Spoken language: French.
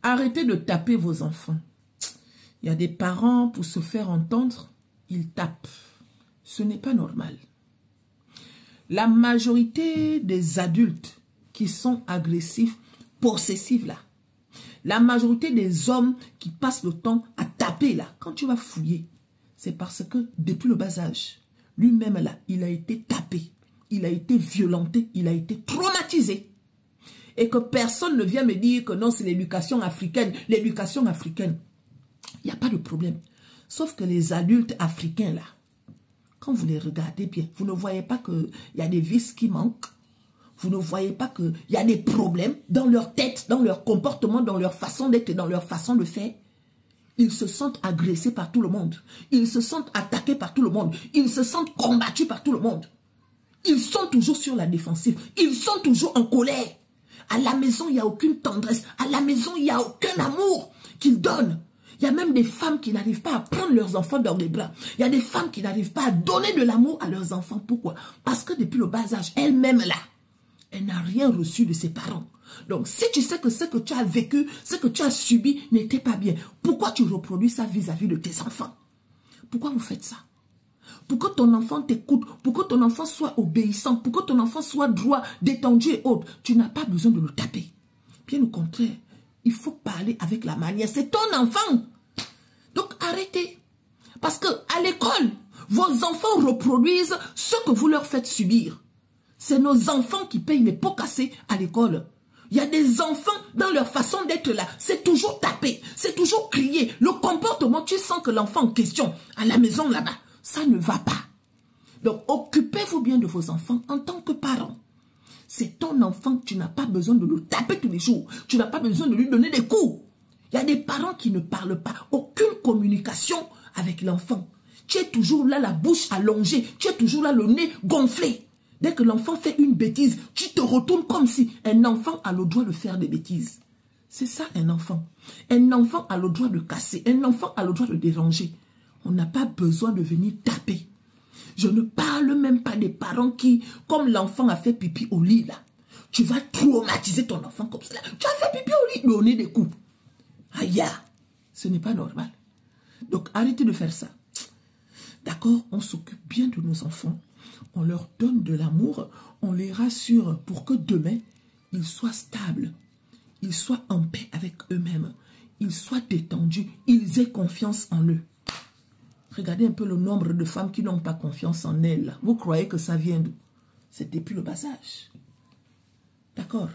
Arrêtez de taper vos enfants. Il y a des parents, pour se faire entendre, ils tapent. Ce n'est pas normal. La majorité des adultes qui sont agressifs, possessifs là, la majorité des hommes qui passent le temps à taper là, quand tu vas fouiller, c'est parce que depuis le bas âge, lui-même là, il a été tapé, il a été violenté, il a été traumatisé. Et que personne ne vient me dire que non, c'est l'éducation africaine. L'éducation africaine, il n'y a pas de problème. Sauf que les adultes africains là, quand vous les regardez bien, vous ne voyez pas qu'il y a des vices qui manquent. Vous ne voyez pas qu'il y a des problèmes dans leur tête, dans leur comportement, dans leur façon d'être et dans leur façon de faire. Ils se sentent agressés par tout le monde. Ils se sentent attaqués par tout le monde. Ils se sentent combattus par tout le monde. Ils sont toujours sur la défensive. Ils sont toujours en colère. À la maison, il n'y a aucune tendresse. À la maison, il n'y a aucun amour qu'ils donnent. Il y a même des femmes qui n'arrivent pas à prendre leurs enfants dans les bras. Il y a des femmes qui n'arrivent pas à donner de l'amour à leurs enfants. Pourquoi? Parce que depuis le bas âge, elle-même là, elle n'a rien reçu de ses parents. Donc, si tu sais que ce que tu as vécu, ce que tu as subi n'était pas bien, pourquoi tu reproduis ça vis-à-vis de tes enfants? Pourquoi vous faites ça? Pour que ton enfant t'écoute, pour que ton enfant soit obéissant, pour que ton enfant soit droit, détendu et autre, tu n'as pas besoin de le taper. Bien au contraire, il faut parler avec la manière. C'est ton enfant. Donc, arrêtez. Parce que à l'école, vos enfants reproduisent ce que vous leur faites subir. C'est nos enfants qui payent les pots cassés à l'école. Il y a des enfants, dans leur façon d'être là, c'est toujours taper, c'est toujours crier. Le comportement, tu sens que l'enfant en question, à la maison là-bas, ça ne va pas. Donc, occupez-vous bien de vos enfants en tant que parents. C'est ton enfant, tu n'as pas besoin de le taper tous les jours. Tu n'as pas besoin de lui donner des coups. Il y a des parents qui ne parlent pas. Aucune communication avec l'enfant. Tu es toujours là, la bouche allongée. Tu es toujours là, le nez gonflé. Dès que l'enfant fait une bêtise, tu te retournes comme si un enfant a le droit de faire des bêtises. C'est ça un enfant. Un enfant a le droit de casser. Un enfant a le droit de déranger. On n'a pas besoin de venir taper. Je ne parle même pas des parents qui, comme l'enfant a fait pipi au lit là, tu vas traumatiser ton enfant comme ça. Tu as fait pipi au lit, donner des coups. Aïe, ce n'est pas normal. Donc arrêtez de faire ça. D'accord, on s'occupe bien de nos enfants. On leur donne de l'amour, on les rassure pour que demain, ils soient stables, ils soient en paix avec eux-mêmes, ils soient détendus, ils aient confiance en eux. Regardez un peu le nombre de femmes qui n'ont pas confiance en elles. Vous croyez que ça vient d'où? C'est depuis le bas âge. D'accord?